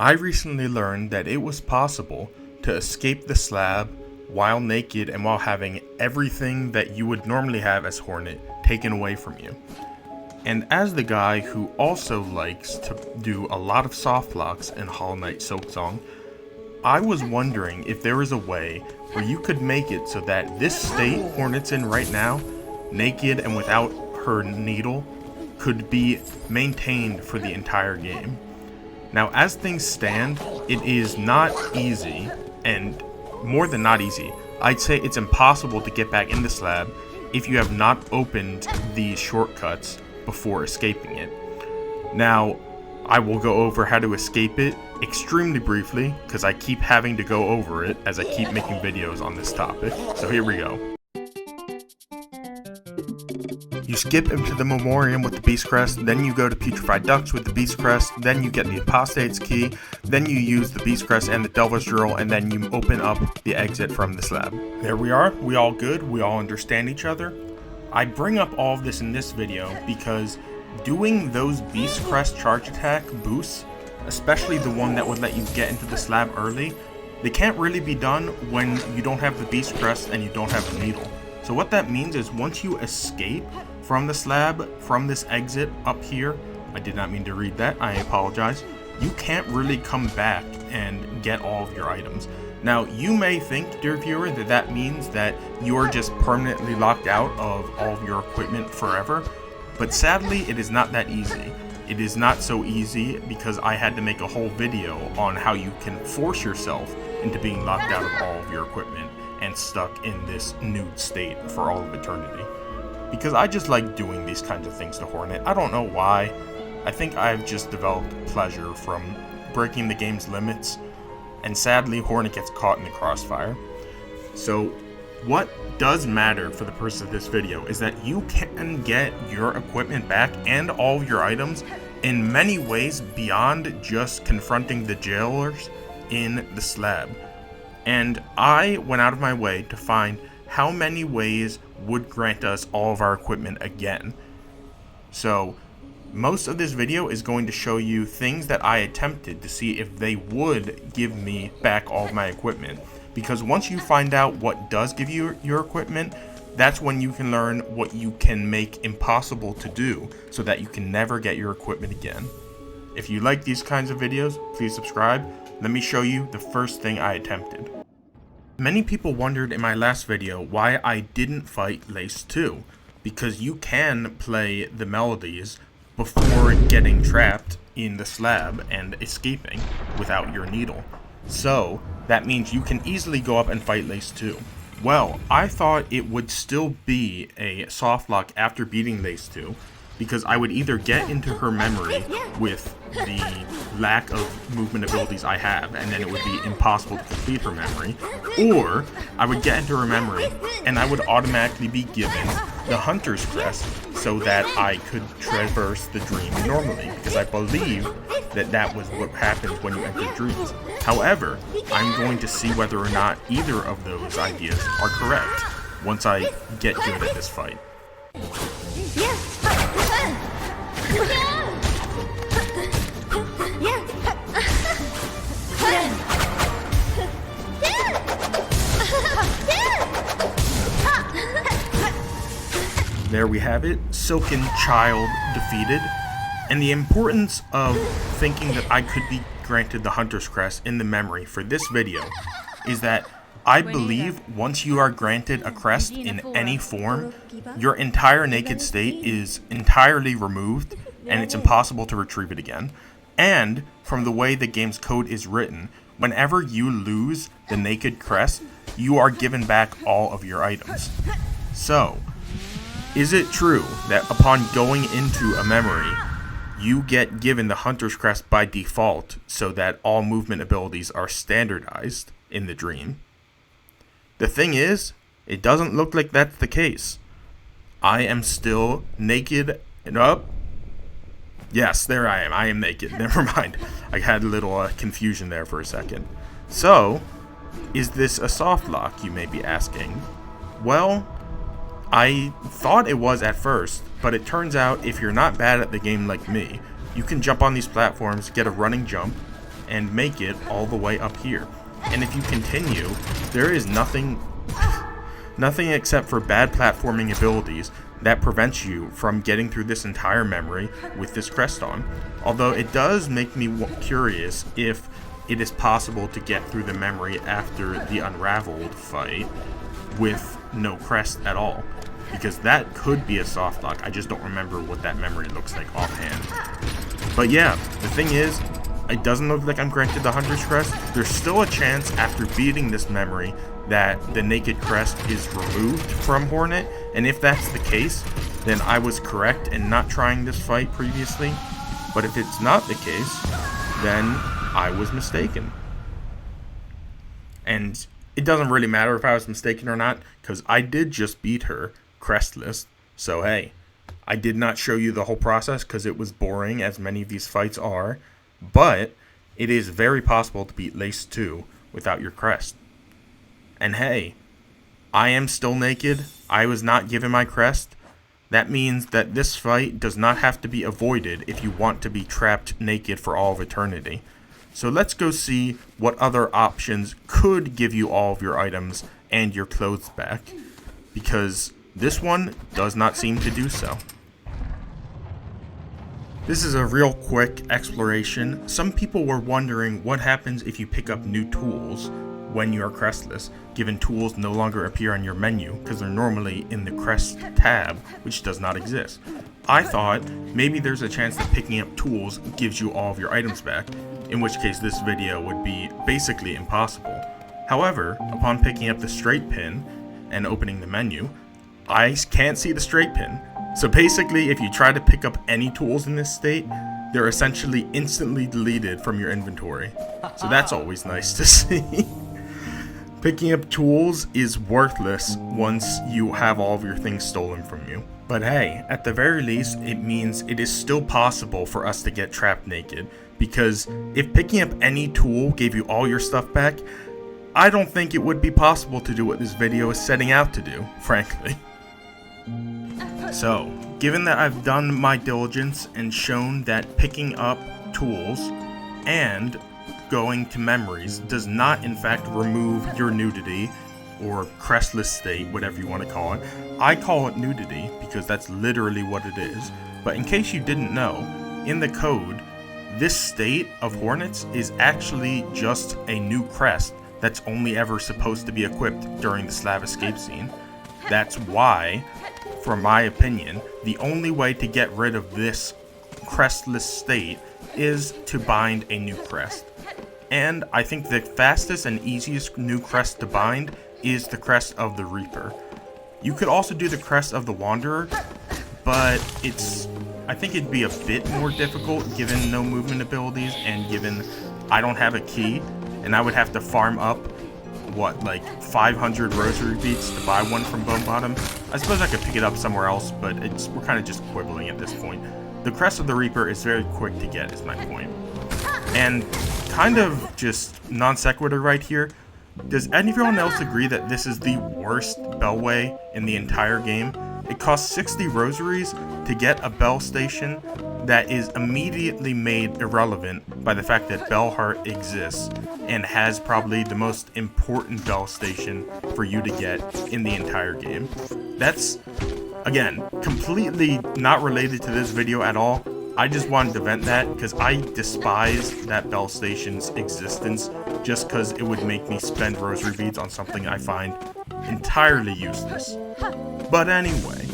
I recently learned that it was possible to escape the slab while naked and while having everything that you would normally have as Hornet taken away from you. And as the guy who also likes to do a lot of soft locks in Hollow Knight Silksong, I was wondering if there was a way where you could make it so that this state Hornet's in right now, naked and without her needle, could be maintained for the entire game. Now, as things stand, it is not easy, and more than not easy, I'd say it's impossible to get back in the slab if you have not opened these shortcuts before escaping it. Now, I will go over how to escape it extremely briefly, because I keep having to go over it as I keep making videos on this topic. So here we go. You skip into the Memoriam with the Beast Crest, then you go to Putrefied Ducts with the Beast Crest, then you get the Apostate's Key, then you use the Beast Crest and the Delver's Drill, and then you open up the exit from the slab. There we are, we all good, we all understand each other. I bring up all of this in this video because doing those Beast Crest charge attack boosts, especially the one that would let you get into the slab early, they can't really be done when you don't have the Beast Crest and you don't have the needle. So what that means is once you escape from the slab, from this exit up here, I did not mean to read that, I apologize, you can't really come back and get all of your items. Now, you may think, dear viewer, that that means that you are just permanently locked out of all of your equipment forever, but sadly, it is not that easy. It is not so easy because I had to make a whole video on how you can force yourself into being locked out of all of your equipment and stuck in this nude state for all of eternity. Because I just like doing these kinds of things to Hornet. I don't know why. I think I've just developed pleasure from breaking the game's limits, and sadly Hornet gets caught in the crossfire. So what does matter for the purpose of this video is that you can get your equipment back and all of your items in many ways beyond just confronting the jailers in the slab. And I went out of my way to find how many ways would grant us all of our equipment again. So most of this video is going to show you things that I attempted to see if they would give me back all of my equipment. Because once you find out what does give you your equipment, that's when you can learn what you can make impossible to do so that you can never get your equipment again. If you like these kinds of videos, please subscribe. Let me show you the first thing I attempted. Many people wondered in my last video why I didn't fight Lace 2, because you can play the melodies before getting trapped in the slab and escaping without your needle. So that means you can easily go up and fight Lace 2. Well, I thought it would still be a soft lock after beating Lace 2, because I would either get into her memory with the lack of movement abilities I have, and then it would be impossible to complete her memory, or I would get into her memory and I would automatically be given the Hunter's Crest so that I could traverse the dream normally, because I believe that that was what happens when you enter dreams. However, I'm going to see whether or not either of those ideas are correct once I get good at this fight. There we have it, Silken Child defeated. And the importance of thinking that I could be granted the Hunter's Crest in the memory for this video is that I believe once you are granted a crest in any form, your entire naked state is entirely removed and it's impossible to retrieve it again. And from the way the game's code is written, whenever you lose the naked crest, you are given back all of your items. So, is it true that upon going into a memory, you get given the Hunter's Crest by default so that all movement abilities are standardized in the dream? The thing is, it doesn't look like that's the case. I am still naked and up. Yes, there I am. I am naked. Never mind. I had a little confusion there for a second. So, is this a soft lock, you may be asking? Well, I thought it was at first, but it turns out if you're not bad at the game like me, you can jump on these platforms, get a running jump, and make it all the way up here. And if you continue, there is nothing except for bad platforming abilities that prevents you from getting through this entire memory with this crest on. Although it does make me curious if it is possible to get through the memory after the Unraveled fight with no crest at all, because that could be a soft lock. I just don't remember what that memory looks like offhand. But yeah, the thing is, it doesn't look like I'm granted the Hunter's Crest. There's still a chance after beating this memory that the Naked Crest is removed from Hornet, and if that's the case, then I was correct in not trying this fight previously. But if it's not the case, then I was mistaken. And it doesn't really matter if I was mistaken or not, because I did just beat her crestless. So hey, I did not show you the whole process because it was boring, as many of these fights are. But it is very possible to beat Lace 2 without your crest. And hey, I am still naked. I was not given my crest. That means that this fight does not have to be avoided if you want to be trapped naked for all of eternity. So let's go see what other options could give you all of your items and your clothes back, because this one does not seem to do so. This is a real quick exploration. Some people were wondering what happens if you pick up new tools when you are crestless, given tools no longer appear on your menu because they're normally in the crest tab, which does not exist. I thought maybe there's a chance that picking up tools gives you all of your items back, in which case this video would be basically impossible. However, upon picking up the straight pin and opening the menu, I can't see the straight pin. So basically, if you try to pick up any tools in this state, they're essentially instantly deleted from your inventory. So that's always nice to see. Picking up tools is worthless once you have all of your things stolen from you. But hey, at the very least, it means it is still possible for us to get trapped naked. Because if picking up any tool gave you all your stuff back, I don't think it would be possible to do what this video is setting out to do, frankly. So, given that I've done my diligence and shown that picking up tools and going to memories does not in fact remove your nudity or crestless state, whatever you want to call it. I call it nudity because that's literally what it is. But in case you didn't know, in the code, this state of Hornets is actually just a new crest that's only ever supposed to be equipped during the Slav escape scene. That's why, for my opinion, the only way to get rid of this crestless state is to bind a new crest. And I think the fastest and easiest new crest to bind is the crest of the Reaper. You could also do the crest of the Wanderer, but I think it'd be a bit more difficult given no movement abilities and given I don't have a key, and I would have to farm up like 500 rosary beads to buy one from Bone Bottom. I suppose I could pick it up somewhere else, but we're kind of just quibbling at this point. The crest of the Reaper is very quick to get, is my point. And kind of just non sequitur right here, does anyone else agree that this is the worst Bellway in the entire game? It costs 60 rosaries to get a bell station that is immediately made irrelevant by the fact that Bellheart exists and has probably the most important bell station for you to get in the entire game. That's, again, completely not related to this video at all. I just wanted to vent that because I despise that bell station's existence just because it would make me spend rosary beads on something I find entirely useless. But anyway,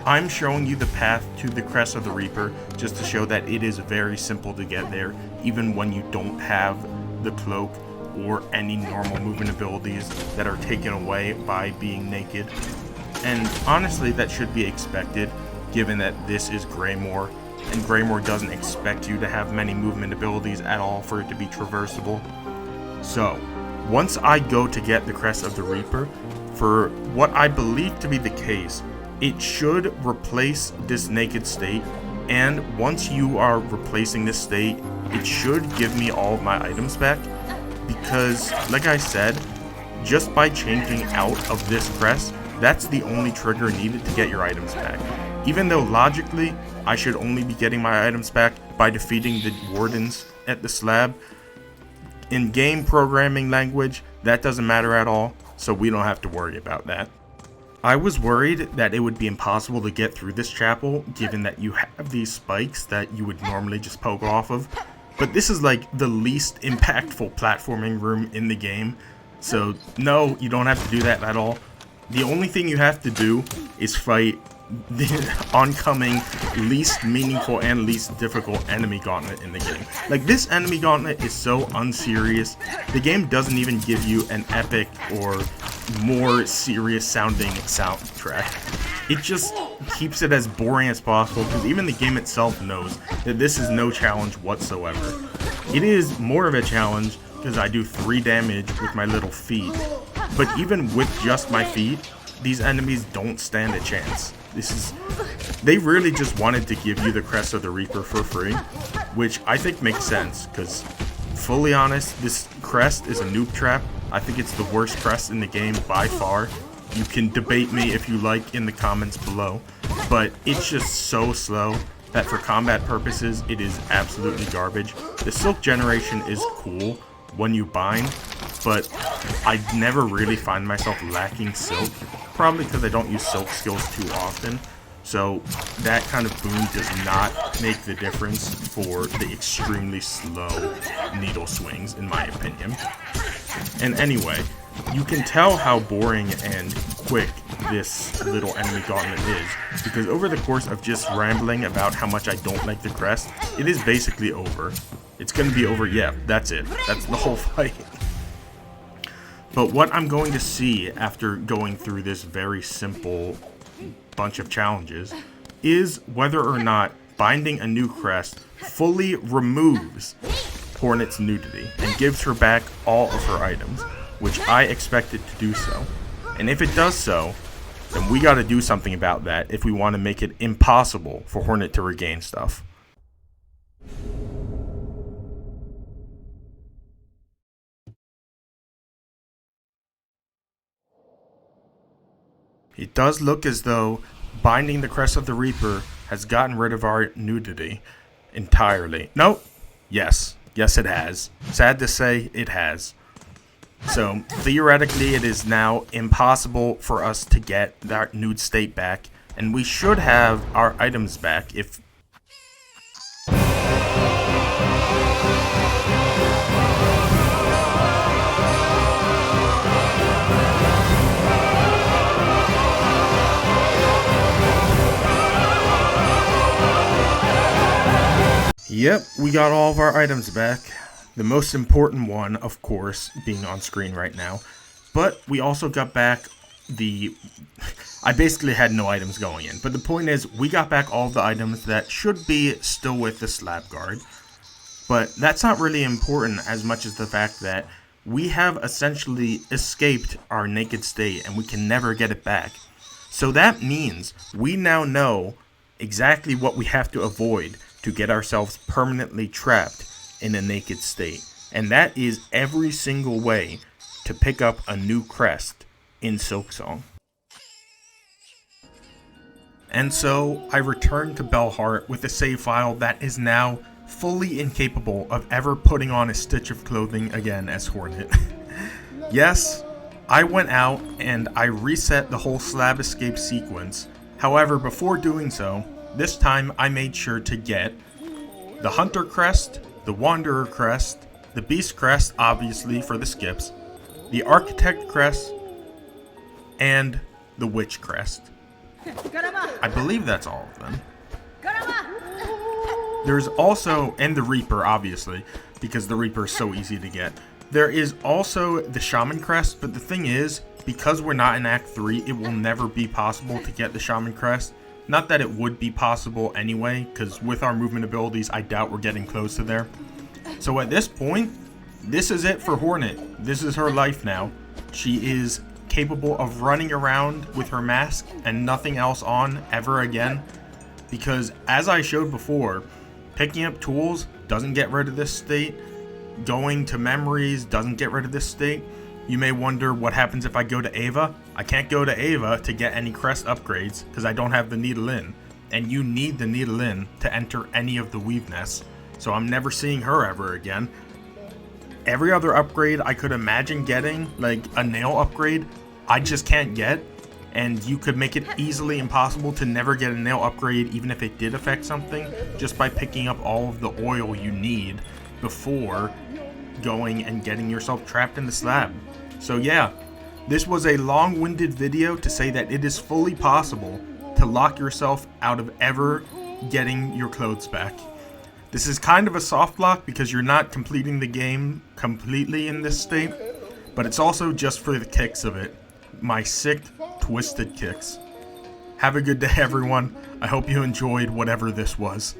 I'm showing you the path to the crest of the Reaper just to show that it is very simple to get there, even when you don't have the cloak or any normal movement abilities that are taken away by being naked. And honestly, that should be expected, given that this is Greymoor, and Greymoor doesn't expect you to have many movement abilities at all for it to be traversable. So, once I go to get the crest of the Reaper, for what I believe to be the case, it should replace this naked state, and once you are replacing this state, it should give me all of my items back, because, like I said, just by changing out of this crest, that's the only trigger needed to get your items back. Even though logically, I should only be getting my items back by defeating the wardens at the slab, in game programming language, that doesn't matter at all, so we don't have to worry about that. I was worried that it would be impossible to get through this chapel, given that you have these spikes that you would normally just poke off of. But this is like the least impactful platforming room in the game. So no, you don't have to do that at all. The only thing you have to do is fight the oncoming least meaningful and least difficult enemy gauntlet in the game. Like, this enemy gauntlet is so unserious. The game doesn't even give you an epic or more serious sounding soundtrack. It just keeps it as boring as possible, because even the game itself knows that this is no challenge whatsoever. It is more of a challenge because I do 3 damage with my little feet, but even with just my feet, these enemies don't stand a chance. They really just wanted to give you the Crest of the Reaper for free, which I think makes sense, because fully honest, this crest is a noob trap. I think it's the worst crest in the game by far. You can debate me if you like in the comments below, but it's just so slow that for combat purposes, it is absolutely garbage. The Silk generation is cool when you bind, but I never really find myself lacking Silk, probably because I don't use Silk skills too often. So that kind of boon does not make the difference for the extremely slow needle swings, in my opinion. And anyway, you can tell how boring and quick this little enemy gauntlet is, because over the course of just rambling about how much I don't like the crest, it is basically over. It's going to be over, yeah, that's it. That's the whole fight. But what I'm going to see after going through this very simple bunch of challenges is whether or not binding a new crest fully removes Hornet's nudity and gives her back all of her items, which I expect it to do so. And if it does so, then we gotta do something about that if we want to make it impossible for Hornet to regain stuff. It does look as though binding the Crest of the Reaper has gotten rid of our nudity entirely. Nope. Yes it has. Sad to say, it has. So theoretically, it is now impossible for us to get that nude state back, and we should have our items back if... Yep, we got all of our items back. The most important one, of course, being on screen right now. But we also got back the... I basically had no items going in. But the point is, we got back all of the items that should be still with the slab guard. But that's not really important as much as the fact that we have essentially escaped our naked state and we can never get it back. So that means we now know exactly what we have to avoid to get ourselves permanently trapped in a naked state. And that is every single way to pick up a new crest in Silksong. And so I returned to Belheart with a save file that is now fully incapable of ever putting on a stitch of clothing again as Hornet. Yes, I went out and I reset the whole slab escape sequence. However, before doing so, this time I made sure to get the Hunter Crest, the Wanderer Crest, the Beast Crest, obviously for the skips, the Architect Crest, and the Witch Crest. I believe that's all of them. There's also, and the Reaper obviously, because the Reaper is so easy to get. There is also the Shaman Crest, but the thing is, because we're not in Act 3, it will never be possible to get the Shaman Crest. Not that it would be possible anyway, because with our movement abilities, I doubt we're getting close to there. So at this point, this is it for Hornet. This is her life now. She is capable of running around with her mask and nothing else on ever again. Because as I showed before, picking up tools doesn't get rid of this state. Going to memories doesn't get rid of this state. You may wonder what happens if I go to Ava. I can't go to Ava to get any crest upgrades because I don't have the Needle In. And you need the Needle In to enter any of the Weave Nests. So I'm never seeing her ever again. Every other upgrade I could imagine getting, like a nail upgrade, I just can't get. And you could make it easily impossible to never get a nail upgrade even if it did affect something, just by picking up all of the oil you need before going and getting yourself trapped in the slab. So yeah, this was a long-winded video to say that it is fully possible to lock yourself out of ever getting your clothes back. This is kind of a soft lock because you're not completing the game completely in this state, but it's also just for the kicks of it. My sick, twisted kicks. Have a good day, everyone. I hope you enjoyed whatever this was.